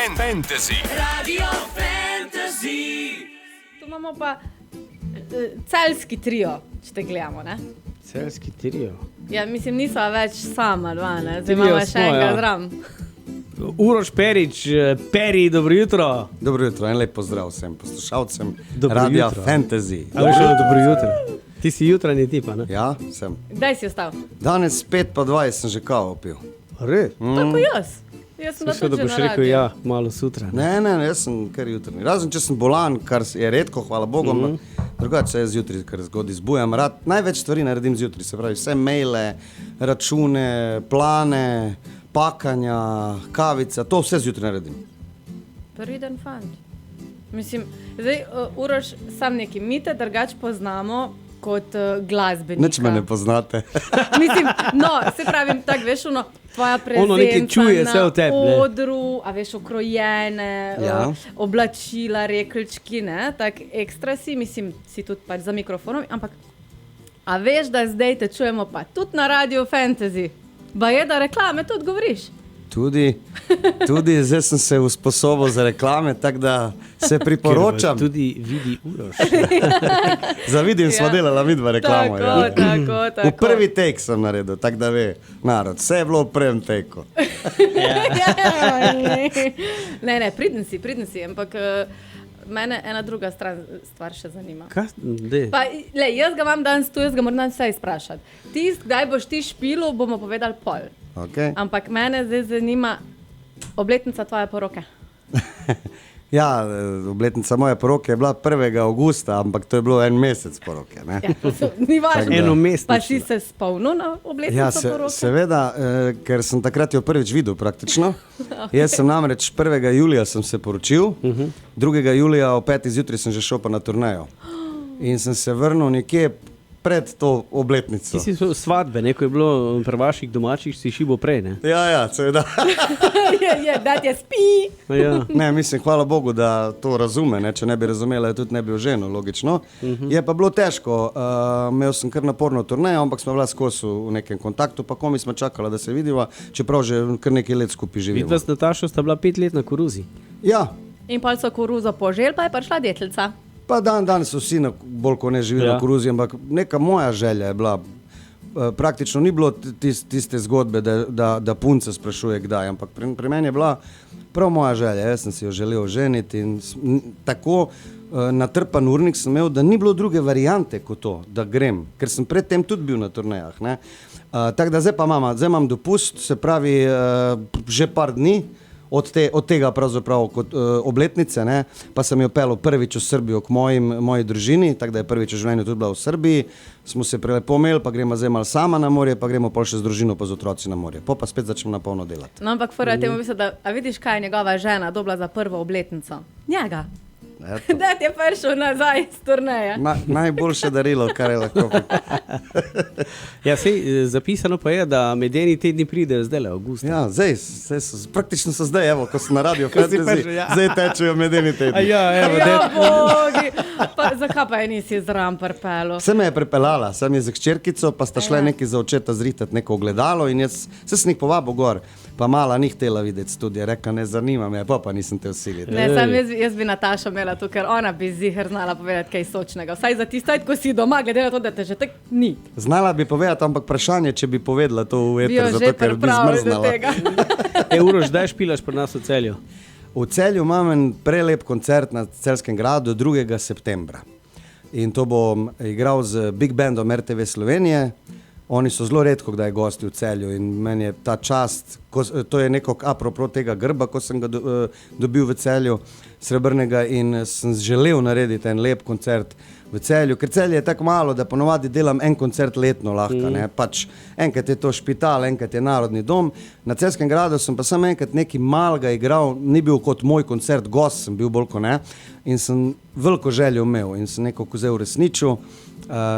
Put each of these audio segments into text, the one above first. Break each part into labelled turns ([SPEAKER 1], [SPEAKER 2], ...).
[SPEAKER 1] Fantasy.
[SPEAKER 2] Radio Fantasy.
[SPEAKER 3] Tu imamo pa celjski trio, če te gledamo, ne?
[SPEAKER 4] Celjski trio.
[SPEAKER 3] Ja, mislim, niso več sama dva, ne? Zdaj
[SPEAKER 4] Trio
[SPEAKER 3] imamo še
[SPEAKER 4] smo,
[SPEAKER 3] enega
[SPEAKER 4] ja.
[SPEAKER 3] zram.
[SPEAKER 4] Uroš Perič, Peri, dobro jutro.
[SPEAKER 5] Dobro jutro, en lep pozdrav vsem poslušalcem
[SPEAKER 4] Dobro
[SPEAKER 5] Radia
[SPEAKER 4] jutro.
[SPEAKER 5] Fantasy.
[SPEAKER 4] Dobro jutro. Ti si jutranji tipa, ne?
[SPEAKER 5] Ja, sem.
[SPEAKER 3] Kdaj si ostal?
[SPEAKER 5] Danes 5:20 sem že kavo pil.
[SPEAKER 4] Res?
[SPEAKER 3] Tako jaz. Jaz sem
[SPEAKER 4] Slišal, da boš rekel ja, malo sutra.
[SPEAKER 5] Ne, jaz sem kar jutrni. Razen, če sem bolan, kar je redko, hvala Bogu, drugače se jaz zjutraj kar zgodaj zbujam. Največ stvari naredim zjutraj, se pravi vse maile, račune, plane, pakanja, kavica, to vse zjutraj naredim.
[SPEAKER 3] Priden fant. Mislim, zdaj Uroš sam neki mite, drugače poznamo kot glasbenika.
[SPEAKER 5] Nič me ne poznate.
[SPEAKER 3] Mislim, no, se pravim, tako veš, tvoja
[SPEAKER 4] Ono nekaj
[SPEAKER 3] prezenca
[SPEAKER 4] čuje se
[SPEAKER 3] na
[SPEAKER 4] o tebi, ne?
[SPEAKER 3] odru, a veš, okrojene,
[SPEAKER 5] Ja.
[SPEAKER 3] oblačila, rekelčki, ne, tak ekstra si, mislim, si tudi pač za mikrofonom, ampak a veš, da zdaj te čujemo pa tudi na Radio Fantasy, ba je, da reklame tudi govoriš.
[SPEAKER 5] Tudi zdaj sem se usposobil za reklame, tako da se priporočam.
[SPEAKER 4] Tudi vidi Uroš.
[SPEAKER 5] Za vidim smo delala midva reklamo.
[SPEAKER 3] Tako.
[SPEAKER 5] V prvi tek sem naredil, tako da ve narod. Vse je bilo v prvem teku.
[SPEAKER 3] Ne, pridni si, ampak mene ena druga stvar še zanima.
[SPEAKER 4] Kaj?
[SPEAKER 3] Pa, jaz ga imam danes tu, jaz ga moram vse izprašati. Kdaj boš ti špilu, bomo povedali pol.
[SPEAKER 5] Okay.
[SPEAKER 3] Ampak mene zdaj zanima obletnica tvoje poroke.
[SPEAKER 5] Ja, obletnica moje poroke je bila 1. avgusta, ampak to je bilo en mesec poroke. Ne?
[SPEAKER 3] Ja, ni važno.
[SPEAKER 4] Eno mesnično.
[SPEAKER 3] Pa si se spomnil na obletnico poroke?
[SPEAKER 5] Seveda, ker sem takrat jo prvič videl praktično. Okay. Jaz sem namreč 1. julija sem se poročil, 2. julija o 5. zjutraj sem že šel pa na turnejo. In sem se vrnil nekje pred to obletnico.
[SPEAKER 4] Ti si svadbe, neko je bilo pri vaših domačih, si šibo prej, ne?
[SPEAKER 5] Ja, seveda.
[SPEAKER 3] Da te spi.
[SPEAKER 4] Ja.
[SPEAKER 5] Ne, mislim, hvala Bogu, da to razume, ne? Če ne bi razumela, tudi ne bi oženil, logično. Je pa bilo težko, imel sem kar naporno turnejo, ampak smo bila skozi v nekem kontaktu, pa komi smo čakala, da se vidiva, čeprav že kar nekaj let skupaj živimo.
[SPEAKER 4] Vidva s Natašo sta bila 5 let na koruzi.
[SPEAKER 5] Ja,
[SPEAKER 3] In pol so koruzo požel, pa je prišla deklica.
[SPEAKER 5] pa danes so vsi bolj kot ne živijo na koruzi, ampak neka moja želja je bila, praktično ni bilo tiste zgodbe, da punce sprašuje kdaj, ampak pri meni je bila prav moja želja, jaz sem si jo želel ženiti in tako natrpan urnik sem imel, da ni bilo druge variante kot to, da grem, ker sem predtem tudi bil na turnejah, ne. Tako da zdaj imam dopust, se pravi že par dni, od tega pravzaprav kot obletnice, ne, pa sem jo pelil prvič v Srbijo k moji družini, tako da je prvič v življenju tudi bila v Srbiji, smo se prelepo imeli, pa gremo zdaj malo sama na morje, pa gremo pol še z družino pa z otroci na morje, pa spet začnemo na polno delati.
[SPEAKER 3] No, ampak fora temu misli, da, a vidiš, kaj je njegova žena dobila za prvo obletnico? Njega.
[SPEAKER 5] Eto.
[SPEAKER 3] Da ti je prišel nazaj iz turneja.
[SPEAKER 5] Najboljše darilo, kar je lahko.
[SPEAKER 4] Ja, sej, zapisano pa je, da medeni tedni pridejo zdaj, avgusta.
[SPEAKER 5] Ja, praktično so zdaj, evo, ko sem na Radio Fantasy, zdaj tečejo medeni tedni.
[SPEAKER 3] Ja, bogi. Pa, zakaj pa je nisi zram pripelo?
[SPEAKER 5] Vse me je pripeljala, sem je za hčerkico, pa sta šla neki za očeta zrihtati neko ogledalo in jaz se sem jih povabil gor, pa mala ni htela videti studija, rekla, ne zanima me, pa nisem te vsiliti.
[SPEAKER 3] Ne, sam jaz bi Natašo imela tu, ker ona bi ziher znala povedati kaj sočnega. Vsaj za tisto, ko si doma, glede na to, da te že tak ni.
[SPEAKER 5] Znala bi povedati, ampak vprašanje, če bi povedala to v
[SPEAKER 3] Bi jo
[SPEAKER 5] eter,
[SPEAKER 3] že
[SPEAKER 5] zato ker bi
[SPEAKER 3] pripravili do
[SPEAKER 5] zmrznala.
[SPEAKER 3] tega.
[SPEAKER 4] Uroš, daj špilaš pri nas v Celju?
[SPEAKER 5] V Celju imam en prelep koncert na Celjskem gradu 2. septembra. In to bom igral z Big Bandom RTV Slovenije. Oni so zelo redko kdaj gosti v Celju in meni je ta čast, to je neko apropos tega grba, ko sem ga dobil v Celju, srebrnega, in sem želel narediti en lep koncert v Celju, ker Celje je tako malo, da ponovadi delam en koncert letno lahko, ne, pač enkrat je to Špital, enkrat je Narodni dom, na Celjskem gradu sem pa samo enkrat nekaj malega igral, ni bil kot moj koncert, gost sem bil bolj kot ne, in sem veliko željo imel in sem nekako vzel resničil,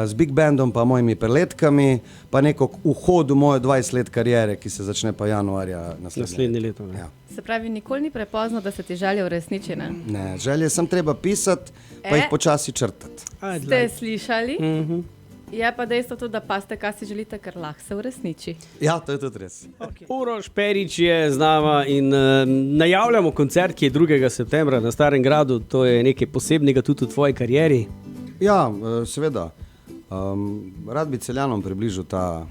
[SPEAKER 5] z Big Bandom pa mojimi preletkami, pa nekako v hodu moje 20 let karijere, ki se začne pa januarja
[SPEAKER 4] Naslednje leto.
[SPEAKER 5] Ja.
[SPEAKER 3] Se pravi, nikoli ni prepozno, da se ti želje uresniči, ne?
[SPEAKER 5] Ne, želje sem treba pisati, pa jih počasi črtati.
[SPEAKER 3] Ste slišali? Je pa dejstvo tudi, da paste, kaj si želite, ker lahko se uresniči.
[SPEAKER 5] Ja, to je tudi res.
[SPEAKER 4] Uroš Perič je z nama in najavljamo koncert, ki je 2. septembra na Starem gradu. To je nekaj posebnega tudi v tvoji karieri.
[SPEAKER 5] Ja, seveda. Rad bi Celjanom približal ta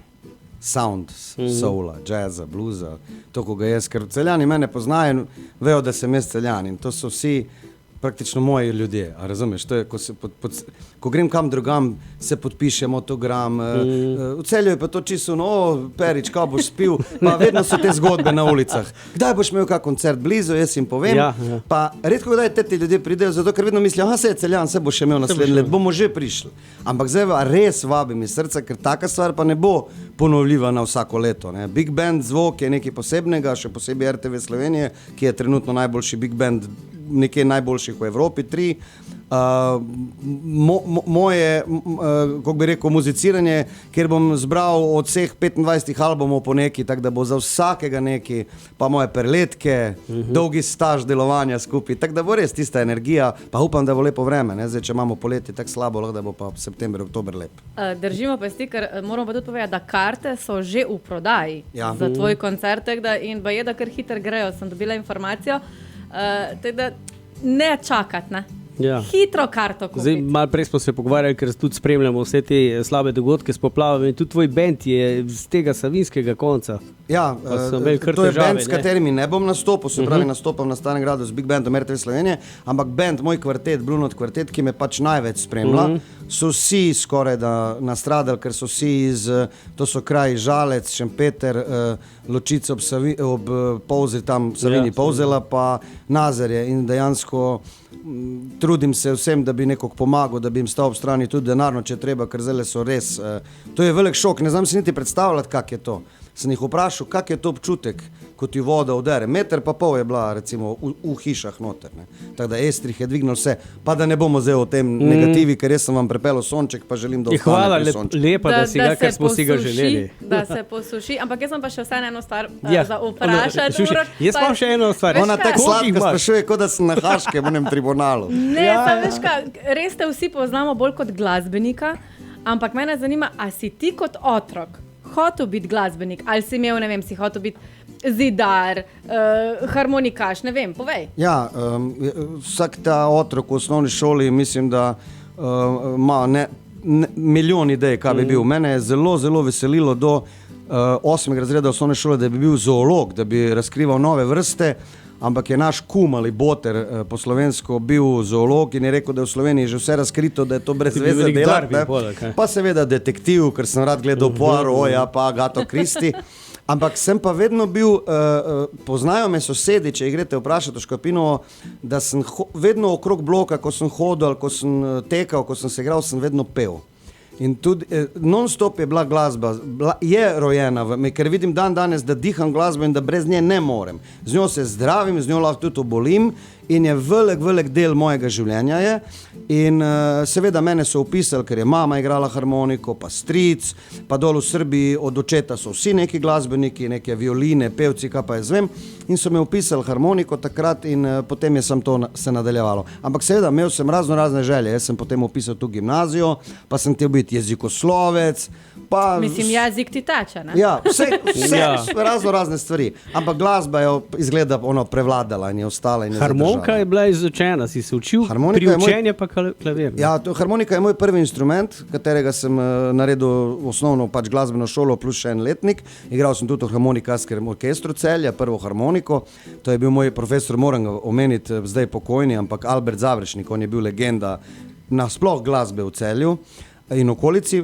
[SPEAKER 5] sound soula, jazza, bluza, to, ko ga jaz, ker Celjani mene poznajo in vejo, da sem jaz Celjan in to so vsi praktično moji ljudje, a razumeš, to je, ko grem kam drugam, se podpišem autogram, v Celju je pa to čisto, Perič, kaj boš spil, pa vedno so te zgodbe na ulicah, kdaj boš imel kak koncert blizu, jaz jim povem, pa redko kdaj te ljudje pridejo, zato ker vedno mislijo, se je Celjan, se bo še imel naslednje let, bomo že prišli, ampak zdaj res vabim iz srca, ker taka stvar pa ne bo ponovljiva na vsako leto, ne. Big Band zvok je nekaj posebnega, še posebej RTV Slovenije, ki je trenutno najboljši Big Band, nekaj najboljših v Evropi, 3. Moje, kako bi rekel, muziciranje, kjer bom zbral od vseh 25 albumov po neki, tako da bo za vsakega neki, pa moje perletke, dolgi staž delovanja skupaj, tako da bo res tista energija, pa upam, da bo lepo vreme, ne? Zdaj, če imamo poletje tako slabo, lahko da bo pa september, oktober lep.
[SPEAKER 3] Držimo pesti, ker moramo pa tudi povedati, da karte so že v prodaji za tvoj koncert, in je, da kar hiter grejo, sem dobila informacijo, da ne čakati, ne? Ja. Hitro karto kupiti.
[SPEAKER 4] Zdaj, malo prej smo se pogovarjali, ker tudi spremljamo vse te slabe dogodke s poplavami in tudi tvoj band je z tega savinskega konca.
[SPEAKER 5] Ja, to je band, s katerimi ne bom nastopil, se pravi nastopam na Starem gradu z Big Bandom RTV Slovenije, ampak band, moj kvartet, Blue Note kvartet, ki me pač največ spremlja, so vsi skoraj da nastradali, ker so vsi iz, to so kraji Žalec, Šempeter, Ločica ob Polzi, tam Savini Polzela, pa Nazarje in dejansko trudim se vsem, da bi nekako pomagal, da bi jim stal ob strani tudi denarno, če treba, ker zdaj so res, to je velik šok, ne znam si niti predstavljati, kak je to. Sem jih vprašal, kak je to občutek, ko ti voda udere. 1,5 metra je bila recimo v hišah noter, ne. Tako da Estrih je dvignil vse, pa da ne bomo zdaj o tem negativi, ker jaz sem vam prepelil sonček, pa želim, da ostane pri sončku.
[SPEAKER 4] Hvala lepa, da si ga, ker smo si ga želeli.
[SPEAKER 3] Da se posuši, ampak jaz sem pa še vseeno eno stvar za vprašati.
[SPEAKER 4] Jaz imam še eno stvar.
[SPEAKER 5] Ona tako sladko sprašuje, kot da sem na Haškem, v enem tribunalu.
[SPEAKER 3] Ne, veš kaj, res te vsi poznamo bolj kot glasbenika, ampak mene zanima, a si ti kot otrok hotel biti glasbenik, ali si imel, ne vem, si hotel biti zidar, harmonikaš, ne vem, povej.
[SPEAKER 5] Ja, vsak ta otrok v osnovni šoli, mislim, da ima milijon idej, kaj bi bil. Mene je zelo, zelo veselilo do 8. razreda osnovne šole, da bi bil zoolog, da bi razkrival nove vrste, ampak je naš kum ali boter po slovensko bil zoolog in je rekel, da je v Sloveniji že vse razkrito, da je to brez veze delati. Pa seveda detektiv, ker sem rad gledal Poirota, pa Agatho Christie. Ampak sem pa vedno bil, poznajo me sosedi, če jih greste vprašati v Škapinovo, da sem vedno okrog bloka, ko sem hodil, ko sem tekal, ko sem se igral, sem vedno pel. In tudi non-stop je bila glasba, je rojena v me, ker vidim dan danes, da diham glasbo in da brez nje ne morem. Z njo se zdravim, z njo lahko tudi obolim in je velik del mojega življenja je. In seveda mene so upisali, ker je mama igrala harmoniko, pa stric, pa dol v Srbiji od očeta so vsi neki glasbeniki, neke violine, pevci, kaj pa jaz vem. In so me upisali harmoniko takrat in potem je to se nadaljevalo. Ampak seveda, imel sem razne želje. Jaz sem potem upisal tu gimnazijo, pa sem htел biti jezikoslovec. Pa
[SPEAKER 3] mislim, jezik ti tača, ne?
[SPEAKER 5] Ja, vse razne stvari. Ampak glasba je izgleda prevladala in je ostala in je
[SPEAKER 4] Harmonika je bila izučena, si se učil, pri učenju pa klavir.
[SPEAKER 5] Ja, harmonika je moj prvi instrument, katerega sem naredil osnovno pač glasbeno šolo plus še en letnik. Igral sem tudi v harmonikarskem orkestru Celja, prvo harmoniko. To je bil moj profesor, moram ga omeniti, zdaj pokojni, ampak Albert Završnik, on je bil legenda nasploh glasbe v Celju in okolici.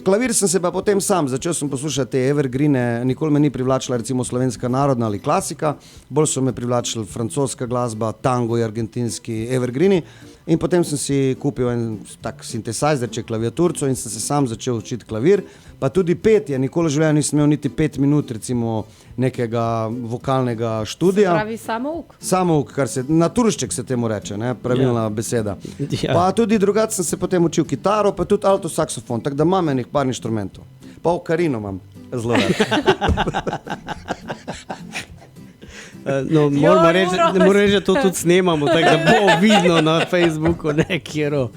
[SPEAKER 5] Klavir sem se pa potem sam, začel sem poslušati te evergreene, nikoli me ni privlačila recimo slovenska narodna ali klasika, bolj so me privlačila francoska glasba, tango, argentinski evergreeni in potem sem si kupil en tak sintesajzerček, klaviaturco in sem se sam začel učiti klavir, pa tudi petje, nikoli v življenju nisem imel niti 5 minut recimo nekega vokalnega študija.
[SPEAKER 3] Pravi samouk.
[SPEAKER 5] Samouk, kar se, naturšček se temu reče, ne, pravilna beseda. Pa tudi drugače sem se potem učil kitaro, pa tudi alto saksofon, tako da imam enih par inštrumentov. Pa okarino imam, zelo rad.
[SPEAKER 4] No, moram reči, da to tudi snemamo, tako da bo vidno na Facebooku nekjero.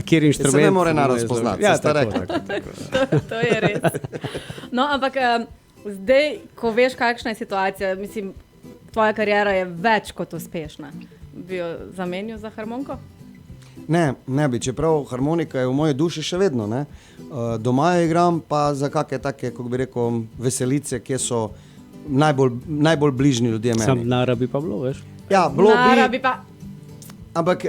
[SPEAKER 4] Kjer inštrument?
[SPEAKER 5] Se ne more narod spoznati,
[SPEAKER 4] Ja,
[SPEAKER 5] se sta
[SPEAKER 4] tako,
[SPEAKER 5] rekla.
[SPEAKER 4] tako.
[SPEAKER 3] To je res. No, ampak zdaj, ko veš, kakšna je situacija, mislim, tvoja kariera je več kot uspešna. Bi jo zamenil za harmoniko?
[SPEAKER 5] Ne bi, čeprav harmonika je v moji duši še vedno. Ne? Doma jo igram pa za kakšne take, kako bi rekel, veselice, kje so najbolj bližnji ljudje meni.
[SPEAKER 4] Sam narabi pa bilo, veš?
[SPEAKER 5] Ja, bilo
[SPEAKER 3] Narabi pa.
[SPEAKER 5] Ampak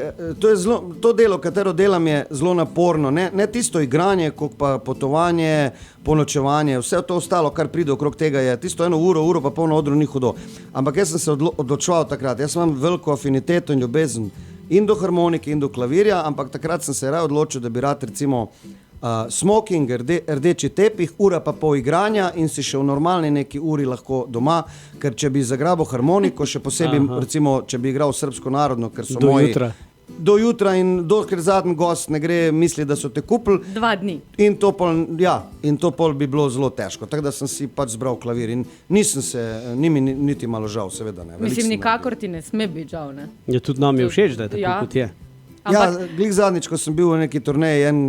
[SPEAKER 5] to delo, katero delam, je zelo naporno. Ne tisto igranje, kot pa potovanje, ponočevanje, vse to ostalo, kar pride okrog tega, je tisto uro pa pol na odru ni hudo. Ampak jaz sem se odločeval takrat, jaz imam veliko afiniteto in ljubezen in do harmonike in do klavirja, ampak takrat sem se raje odločil, da bi rad recimo smoking, rdeči tepih, ura pa pol igranja in si še v normalni neki uri lahko doma, ker če bi zagrabil harmoniko, še posebej recimo, če bi igral srbsko narodno, ker so
[SPEAKER 4] Do
[SPEAKER 5] moji...
[SPEAKER 4] jutra.
[SPEAKER 5] Do jutra in dokler zadnji gost ne gre, misli, da so te kupili.
[SPEAKER 3] 2 dni.
[SPEAKER 5] In to pol bi bilo zelo težko. Tako da sem si pač zbral klavir in ni mi niti malo žal, seveda ne.
[SPEAKER 3] Mislim, nikakor ti ne sme biti žal, ne?
[SPEAKER 4] Ja, tudi nam je všeč, da je tako,
[SPEAKER 3] Ja.
[SPEAKER 4] kot je.
[SPEAKER 5] Ja, glih zadnjič, ko sem bil v neki turneji, en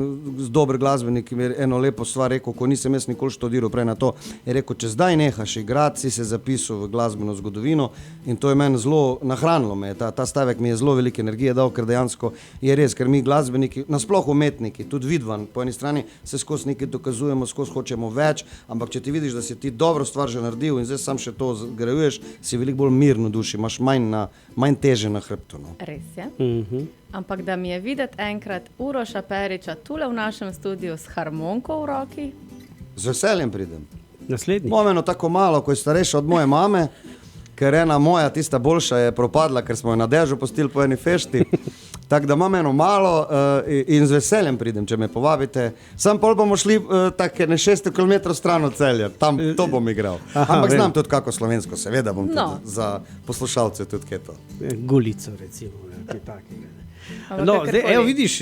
[SPEAKER 5] dober glasbenik mi je eno lepo stvar rekel, ko nisem jaz nikoli študiral prej na to, je rekel, če zdaj nehaš igrati, si se zapisal v glasbeno zgodovino in to je meni zelo nahranilo me. Ta stavek mi je zelo veliko energije dal, ker dejansko je res, ker mi glasbeniki, nasploh umetniki, tudi vidvan, po eni strani se skozi nekaj dokazujemo, skozi hočemo več, ampak če ti vidiš, da si ti dobro stvar že naredil in zdaj sam še to grajuješ, si veliko bolj mirno duši, imaš manj teže na hrbtu. No.
[SPEAKER 3] Res je. Ampak da mi je videti enkrat Uroša Periča tule v našem studiu s harmonko v roki.
[SPEAKER 5] Z veseljem pridem.
[SPEAKER 4] Naslednji.
[SPEAKER 5] Imam eno tako malo, ko je starejša od moje mame, ker ena moja, tista boljša, je propadla, ker smo jo na dežju pustili po eni fešti. Tako da imam eno malo in z veseljem pridem, če me povabite. Sam pol bomo šli tako 600 km stran od Celja, tam to bom igral. Ampak znam tudi kako slovensko, seveda bom tudi za poslušalce tudi kaj to.
[SPEAKER 4] Golico recimo, kaj takega.
[SPEAKER 3] Ampak
[SPEAKER 4] No, zdaj,
[SPEAKER 3] kakorkoli.
[SPEAKER 4] evo vidiš,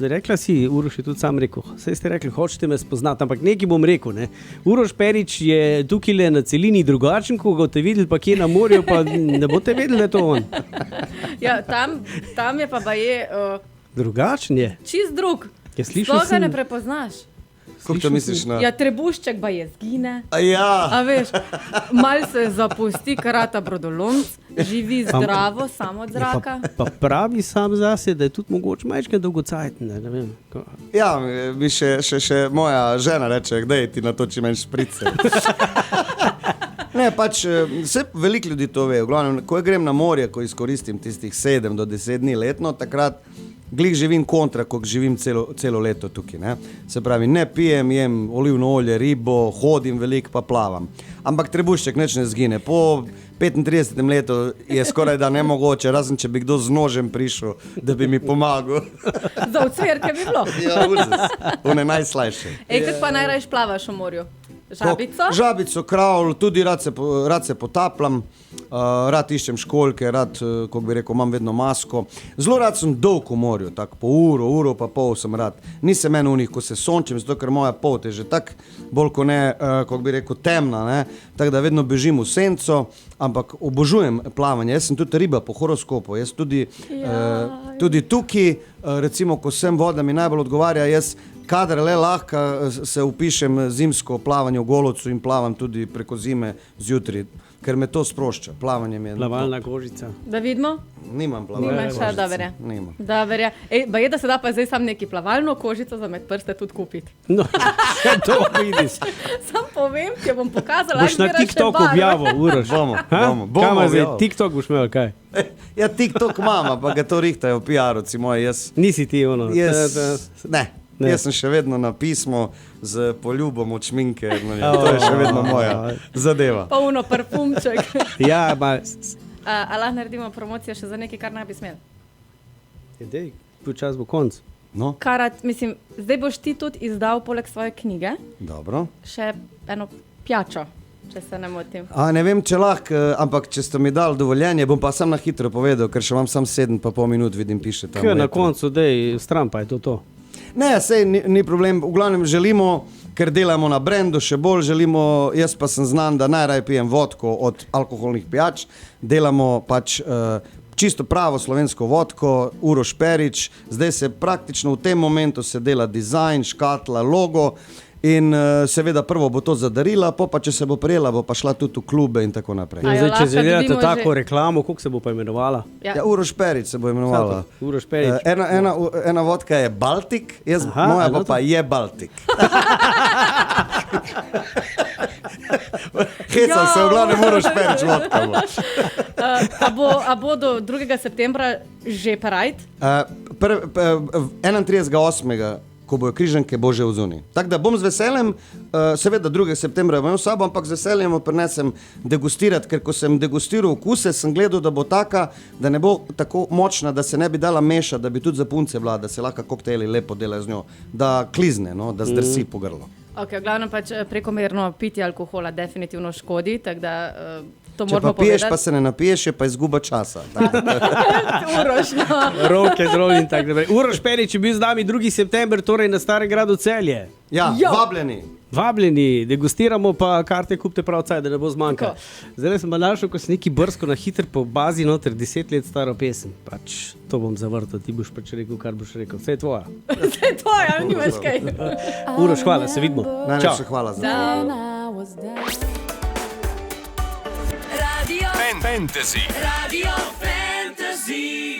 [SPEAKER 4] rekla si, Uroš je tudi sam rekel, saj ste rekli, hočete me spoznati, ampak nekaj bom rekel, ne. Uroš Perič je tukaj le na celini drugačen, ko ga boste videli pa kje na morju, pa ne boste vedeli, da je to on.
[SPEAKER 3] Ja, tam je pa baje
[SPEAKER 4] Drugačen je.
[SPEAKER 3] čist drug.
[SPEAKER 4] Ja, slišal
[SPEAKER 3] Sploh ga ne
[SPEAKER 4] sem-
[SPEAKER 3] prepoznaš.
[SPEAKER 5] Kako to misliš na...
[SPEAKER 3] Ja, trebušček baje zgine.
[SPEAKER 5] Ja.
[SPEAKER 3] A veš, mal se zapusti, karata brodolomc, živi zdravo, samo od zraka.
[SPEAKER 4] Pa pravi sam zase, da je tudi mogoče majčkaj dolgocajten, ne vem.
[SPEAKER 5] Ja, mi še moja žena reče, kdaj ti natoči meni šprice. Ne, pač vse veliko ljudi to ve. V glavnem, ko grem na morje, ko izkoristim tistih 7 do 10 dni letno, takrat glih živim kontra, ko živim celo leto tukaj. Ne? Se pravi, ne pijem, jem olivno olje, ribo, hodim veliko pa plavam. Ampak trebušček neč ne zgine. Po 35 letu je skoraj da nemogoče, razen če bi kdo z nožem prišel, da bi mi pomagal.
[SPEAKER 3] Za ucvirke bi bilo.
[SPEAKER 5] Ja, one najslajše.
[SPEAKER 3] Enkrat pa najrajš plavaš v morju. Žabico?
[SPEAKER 5] Žabico, kravl, tudi rad se potapljam, rad iščem školjke, kako bi rekel, imam vedno masko. Zelo rad sem dolg v morju, tako po uro pa pol sem rad. Nisem en unih, ko se sončim, zato ker moja polt je že tako bolj kot ne, kako bi rekel, temna, ne? Tako da vedno bežim v senco, ampak obožujem plavanje. Jaz sem tudi riba po horoskopu, jaz tudi tukaj, recimo, ko sem voda, mi najbolj odgovarja, jaz kadar le lahko se upišem zimsko plavanje v Golovcu in plavam tudi preko zime zjutraj, ker me to sprošča. Plavanje mi je...
[SPEAKER 4] Plavalna kožica.
[SPEAKER 3] Da vidimo?
[SPEAKER 5] Nimam plavalne
[SPEAKER 3] Nimaš,
[SPEAKER 5] kožice.
[SPEAKER 3] da verja.
[SPEAKER 5] Nimam.
[SPEAKER 3] Da verja. Pa je, da se da pa zdaj sam neki plavalno kožico za med prste tudi kupiti.
[SPEAKER 4] No, še to vidiš.
[SPEAKER 3] Sam povem, ti jo bom pokazala.
[SPEAKER 4] Boš na TikTok objavil, Uroš.
[SPEAKER 5] Bomo
[SPEAKER 4] Kaj zdaj,
[SPEAKER 5] objavil.
[SPEAKER 4] TikTok boš imel, kaj?
[SPEAKER 5] Ja, TikTok imam, pa ga to rihtajo PR-ovci moji.
[SPEAKER 4] Nisi ti ono.
[SPEAKER 5] Ne. Jaz sem še vedno na pismo z poljubom od šminke, to je še vedno moja zadeva.
[SPEAKER 3] Pa uno parfumček.
[SPEAKER 4] Ja, ma...
[SPEAKER 3] A lahko naredimo promocijo še za nekaj, kar ne bi smel?
[SPEAKER 4] Dej, počas bo konc.
[SPEAKER 5] No,
[SPEAKER 3] Karat, mislim, zdaj boš ti tudi izdal poleg svoje knjige
[SPEAKER 5] dobro.
[SPEAKER 3] še eno pijačo, če se ne motim.
[SPEAKER 5] Ne vem, če lahko, ampak če ste mi dali dovoljenje, bom pa sam na hitro povedal, ker še imam sam 7,5 minut, vidim, piše tam.
[SPEAKER 4] Kaj na
[SPEAKER 5] lepo.
[SPEAKER 4] koncu, dej, stran pa je to.
[SPEAKER 5] Ne, sej ni problem. V glavnem želimo, ker delamo na brendu, še bolj želimo, jaz pa sem znan, da najraje pijem vodko od alkoholnih pijač. Delamo pač čisto pravo slovensko vodko, Uroš Perič, zdaj se praktično v tem momentu se dela dizajn, škatla, logo in seveda prvo bo to zadarila, pa če se bo prijela, bo pa šla tudi v klube in tako naprej.
[SPEAKER 3] A jo
[SPEAKER 4] Zdaj, če
[SPEAKER 3] lahko
[SPEAKER 4] želite
[SPEAKER 3] dobimo
[SPEAKER 4] tako
[SPEAKER 3] že-
[SPEAKER 4] reklamo, kako se bo pa imenovala?
[SPEAKER 3] Ja.
[SPEAKER 5] Ja, Uroš Perič se bo imenovala.
[SPEAKER 4] Uroš Perič.
[SPEAKER 5] Ena vodka je Baltik,
[SPEAKER 4] Aha,
[SPEAKER 5] moja
[SPEAKER 4] no
[SPEAKER 5] pa je Baltik. Hecam se, v glavnem Uroš Perič vodka bo.
[SPEAKER 3] A bo do 2. septembra že Pride?
[SPEAKER 5] 31.8., ko bojo križanke, bo že v zuni. Tako da bom z veseljem, seveda 2. septembra imam sabo, ampak z veseljem jo prinesem degustirati, ker ko sem degustiral okuse, sem gledal, da bo taka, da ne bo tako močna, da se ne bi dala mešati, da bi tudi za punce bila, da se lahko koktejli lepo delajo z njo, da klizne, no, da zdrsi po grlu.
[SPEAKER 3] Okay, v glavnem pač prekomerno pitje alkohola definitivno škodi, tako da to
[SPEAKER 5] Če pa
[SPEAKER 3] moramo
[SPEAKER 5] piješ,
[SPEAKER 3] povedati.
[SPEAKER 5] pa se ne napiješ, je pa izguba časa.
[SPEAKER 3] Uroš, no.
[SPEAKER 4] Roke, zroli in tako naprej. Uroš Perič je bil z nami 2. september, torej na Starem gradu Celje.
[SPEAKER 5] Ja,
[SPEAKER 3] Jo.
[SPEAKER 5] vabljeni.
[SPEAKER 4] Vabljeni, degustiramo pa karte kupite prav caj, da ne bo zmanjkalo. Zdaj sem pa našel, ko sem neki brsko na hitro po bazi noter 10 let staro pesem. Pač to bom zavrtal, ti boš pač rekel, kar boš rekel. Vse je tvoja.
[SPEAKER 3] Vse to je, nimaš kaj.
[SPEAKER 4] Uroš, hvala, se vidimo.
[SPEAKER 5] Najlepša hvala za to.
[SPEAKER 2] Radio
[SPEAKER 1] Fantasy.
[SPEAKER 2] Radio Fantasy.